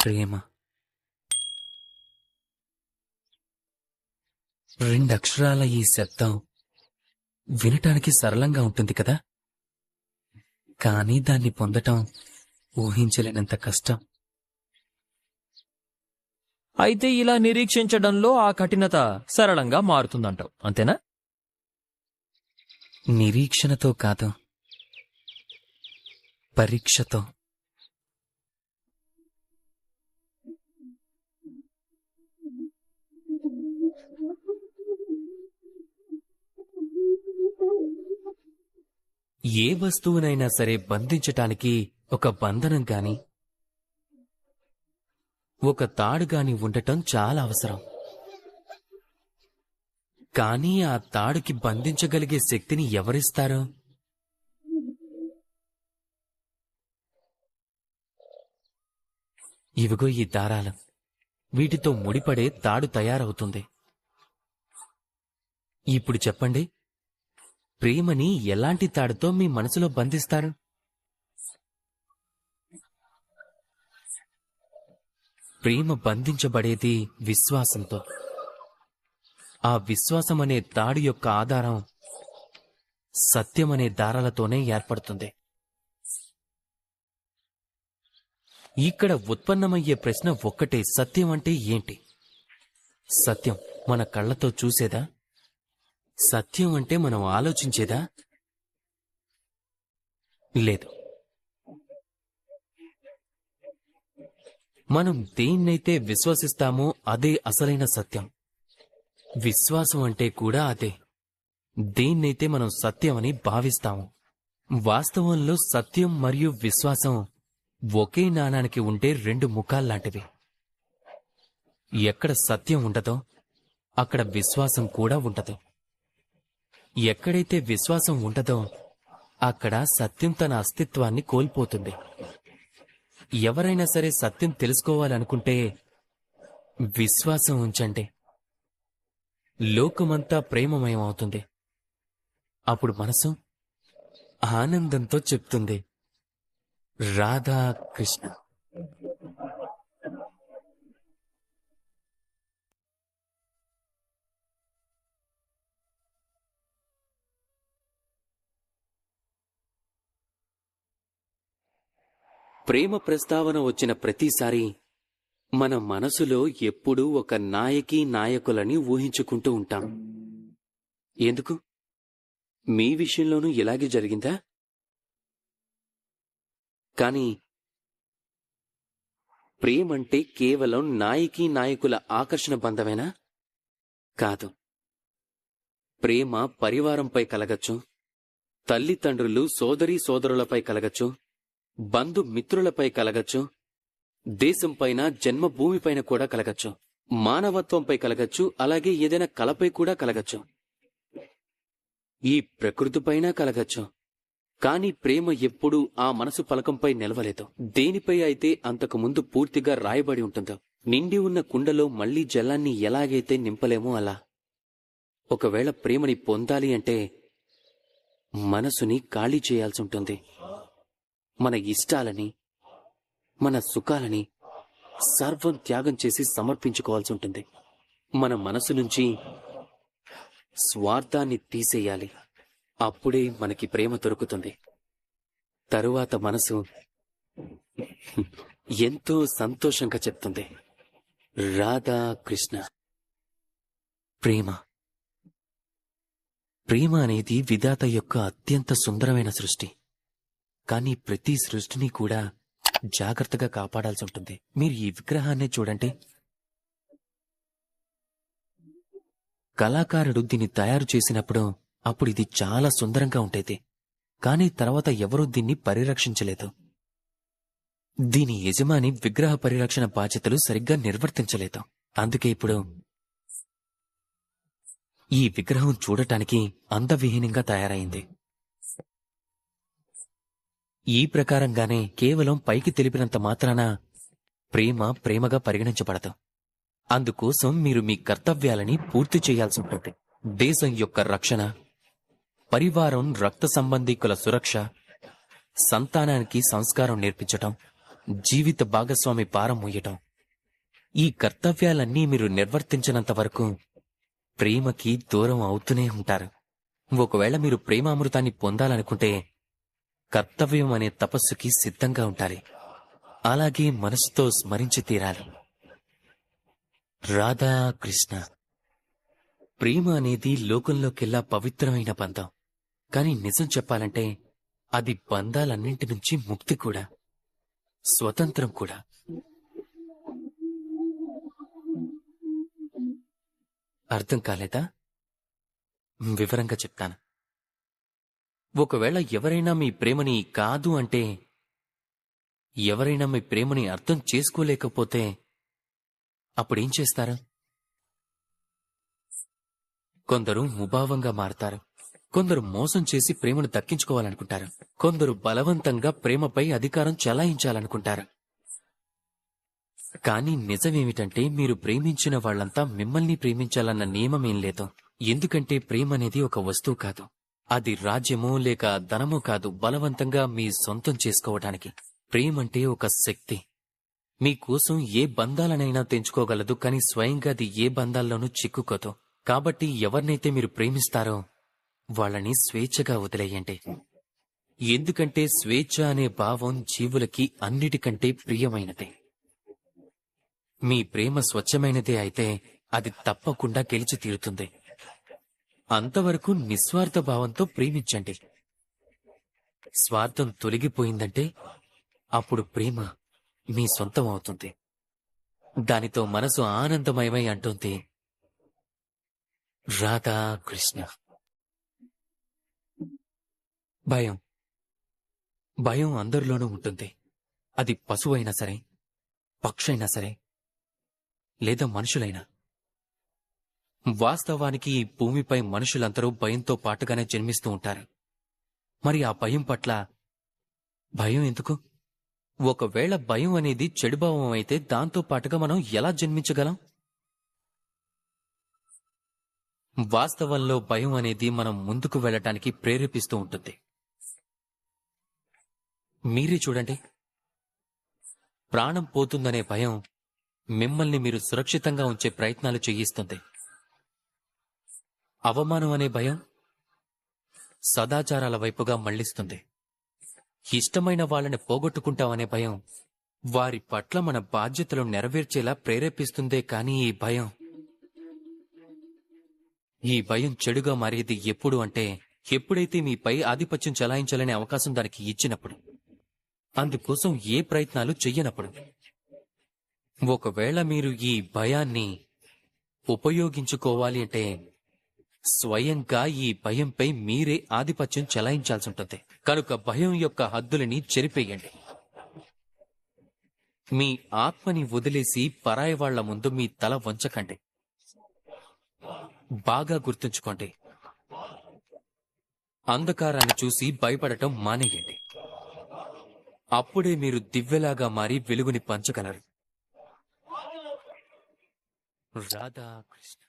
ప్రేమ. రెండక్షరాల ఈ శబ్దం వినటానికి సరళంగా ఉంటుంది కదా, కానీ దాన్ని పొందటం ఊహించలేనంత కష్టం. అయితే ఇలా నిరీక్షించడంలో ఆ కఠినత సరళంగా మారుతుందంటావు, అంతేనా? నిరీక్షణతో కాదు, పరీక్షతో. ఏ వస్తువునైనా సరే బంధించటానికి ఒక బంధనం గాని, ఒక తాడు గాని ఉండటం చాలా అవసరం. కానీ ఆ తాడుకి బంధించగలిగే శక్తిని ఎవరిస్తారు? ఇవిగో ఈ దారాలు. వీటితో ముడిపడే తాడు తయారవుతుంది. ఇప్పుడు చెప్పండి, ప్రేమని ఎలాంటి తాడుతో మీ మనసులో బంధిస్తారు? ప్రేమ బంధించబడేది విశ్వాసంతో. ఆ విశ్వాసమనే తాడు యొక్క ఆధారం సత్యమనే దారాలతోనే ఏర్పడుతుంది. ఇక్కడ ఉత్పన్నమయ్యే ప్రశ్న ఒక్కటే, సత్యం అంటే ఏంటి? సత్యం మన కళ్ళతో చూసేదా? సత్యం అంటే మనం ఆలోచించేదా? లేదు. మనం దేన్నైతే విశ్వసిస్తామో అదే అసలైన సత్యం. విశ్వాసం అంటే కూడా అదే. దేన్నైతే మనం సత్యమని భావిస్తాము. వాస్తవంలో సత్యం మరియు విశ్వాసం ఒకే నాణానికి ఉండే రెండు ముఖాల్లాంటివి. ఎక్కడ సత్యం ఉండదో అక్కడ విశ్వాసం కూడా ఉండదు. ఎక్కడైతే విశ్వాసం ఉండదో అక్కడ సత్యం తన అస్తిత్వాన్ని కోల్పోతుంది. ఎవరైనా సరే సత్యం తెలుసుకోవాలనుకుంటే విశ్వాసం ఉంచండి. లోకమంతా ప్రేమమయం అవుతుంది. అప్పుడు మనసు ఆనందంతో చెప్తుంది, రాధా కృష్ణ. ప్రేమ ప్రస్తావన వచ్చిన ప్రతిసారి మన మనసులో ఎప్పుడూ ఒక నాయకి నాయకులని ఊహించుకుంటూ ఉంటాం. ఎందుకు? మీ విషయంలోనూ ఇలాగే జరిగిందా? కాని ప్రేమంటే కేవలం నాయకీ నాయకుల ఆకర్షణ బంధమేనా? కాదు. ప్రేమ పరివారంపై కలగచ్చు, తల్లిదండ్రులు సోదరీ సోదరులపై కలగచ్చు, బంధుమిత్రులపై కలగచ్చు, దేశంపైన జన్మభూమిపైన కూడా కలగచ్చు, మానవత్వంపై కలగచ్చు, అలాగే ఏదైనా కళపై కూడా కలగచ్చు, ఈ ప్రకృతిపైన కలగచ్చు. కాని ప్రేమ ఎప్పుడూ ఆ మనసు పలకంపై నిలవలేదు. దేనిపై అయితే అంతకుముందు పూర్తిగా రాయబడి ఉంటుందో. నిండి ఉన్న కుండలో మళ్లీ జలాన్ని ఎలాగైతే నింపలేమో అలా. ఒకవేళ ప్రేమని పొందాలి అంటే మనసుని ఖాళీ చేయాల్సి ఉంటుంది. మన ఇష్టాలని, మన సుఖాలని సర్వం త్యాగం చేసి సమర్పించుకోవాల్సి ఉంటుంది. మన మనసు నుంచి స్వార్థాన్ని తీసేయాలి. అప్పుడే మనకి ప్రేమ దొరుకుతుంది. తరువాత మనసు ఎంతో సంతోషంగా చెప్తుంది, రాధా కృష్ణ. ప్రేమ ప్రేమ అనేది విధాత యొక్క అత్యంత సుందరమైన సృష్టి. కానీ ప్రతి సృష్టిని కూడా జాగ్రత్తగా కాపాడాల్సి ఉంటుంది. మీరు ఈ విగ్రహాన్నే చూడండి. కళాకారుడు దీన్ని తయారు చేసినప్పుడు అప్పుడు ఇది చాలా సుందరంగా ఉండేది. కానీ తర్వాత ఎవరూ దీన్ని పరిరక్షించలేదు. దీని యజమాని విగ్రహ పరిరక్షణ బాధ్యతలు సరిగ్గా నిర్వర్తించలేదు. అందుకే ఇప్పుడు ఈ విగ్రహం చూడటానికి అందవిహీనంగా తయారైంది. ఈ ప్రకారంగానే కేవలం పైకి తెలిపినంత మాత్రాన ప్రేమ ప్రేమగా పరిగణించబడదు. అందుకోసం మీరు మీ కర్తవ్యాలని పూర్తి చేయాల్సి ఉంటుంది. దేశం యొక్క రక్షణ, పరివారం రక్త సంబంధీకుల సురక్ష, సంతానానికి సంస్కారం నేర్పించటం, జీవిత భాగస్వామి భారం మోయటం. ఈ కర్తవ్యాలన్నీ మీరు నిర్వర్తించినంత వరకు ప్రేమకి దూరం అవుతూనే ఉంటారు. ఒకవేళ మీరు ప్రేమామృతాన్ని పొందాలనుకుంటే కర్తవ్యం అనే తపస్సుకి సిద్ధంగా ఉండాలి. అలాగే మనసుతో స్మరించి తీరాలి. రాధా కృష్ణ. ప్రేమ అనేది లోకంలోకెల్లా పవిత్రమైన బంధం. కాని నిజం చెప్పాలంటే అది బంధాలన్నింటి నుంచి ముక్తి కూడా, స్వతంత్రం కూడా. అర్థం కాలేదా? వివరంగా చెప్తాను. ఒకవేళ ఎవరైనా మీ ప్రేమని కాదు అంటే, ఎవరైనా మీ ప్రేమని అర్థం చేసుకోలేకపోతే అప్పుడేం చేస్తారు? కొందరు ముభావంగా మారతారు. కొందరు మోసం చేసి ప్రేమను దక్కించుకోవాలనుకుంటారు. కొందరు బలవంతంగా ప్రేమపై అధికారం చెలాయించాలనుకుంటారు. కానీ నిజమేమిటంటే మీరు ప్రేమించిన వాళ్లంతా మిమ్మల్ని ప్రేమించాలన్న నియమమేం లేదు. ఎందుకంటే ప్రేమ అనేది ఒక వస్తువు కాదు. అది రాజ్యమో లేక ధనమో కాదు బలవంతంగా మీ సొంతం చేసుకోవటానికి. ప్రేమంటే ఒక శక్తి. మీకోసం ఏ బంధాలనైనా తెంచుకోగలదు, కానీ స్వయంగా అది ఏ బంధాల్లోనూ చిక్కుకోదు. కాబట్టి ఎవరినైతే మీరు ప్రేమిస్తారో వాళ్ళని స్వేచ్ఛగా వదిలేయండి. ఎందుకంటే స్వేచ్ఛ అనే భావం జీవులకి అన్నిటికంటే ప్రియమైనది. మీ ప్రేమ స్వచ్ఛమైనదే అయితే అది తప్పకుండా గెలిచి తీరుతుంది. అంతవరకు నిస్వార్థ భావంతో ప్రేమించండి. స్వార్థం తొలగిపోయిందంటే అప్పుడు ప్రేమ మీ సొంతం అవుతుంది. దానితో మనసు ఆనందమయమై అంటుంది, రాధా కృష్ణ. భయం భయం అందరిలోనూ ఉంటుంది. అది పశువైనా సరే, పక్షైనా సరే, లేదా మనుషులైనా. వాస్తవానికి ఈ భూమిపై మనుషులందరూ భయంతో పాటుగానే జన్మిస్తూ ఉంటారు. మరి ఆ భయం పట్ల భయం ఎందుకు? ఒకవేళ భయం అనేది చెడుభావం అయితే దాంతో పాటుగా మనం ఎలా జన్మించగలం? వాస్తవంలో భయం అనేది మనం ముందుకు వెళ్ళటానికి ప్రేరేపిస్తూ ఉంటుంది. మీరే చూడండి. ప్రాణం పోతుందనే భయం మిమ్మల్ని మీరు సురక్షితంగా ఉంచే ప్రయత్నాలు చేయిస్తుంది. అవమానం అనే భయం సదాచారాల వైపుగా మళ్లిస్తుంది. ఇష్టమైన వాళ్ళని పోగొట్టుకుంటామనే భయం వారి పట్ల మన బాధ్యతలు నెరవేర్చేలా ప్రేరేపిస్తుందే కానీ ఈ భయం చెడుగా మారేది ఎప్పుడు అంటే ఎప్పుడైతే మీపై ఆధిపత్యం చెలాయించాలనే అవకాశం దానికి ఇచ్చినప్పుడు, అందుకోసం ఏ ప్రయత్నాలు చెయ్యనప్పుడు. ఒకవేళ మీరు ఈ భయాన్ని ఉపయోగించుకోవాలి అంటే స్వయంగా ఈ భయంపై మీరే ఆధిపత్యం చెలాయించాల్సి ఉంటుంది. కనుక భయం యొక్క హద్దులని చెరిపేయండి. మీ ఆత్మని వదిలేసి పరాయి వాళ్ల ముందు మీ తల వంచకండి. బాగా గుర్తుంచుకోండి. అంధకారాన్ని చూసి భయపడటం మానేయండి. అప్పుడే మీరు దివ్వెలాగా మారి వెలుగుని పంచగలరు. రాధా కృష్ణ.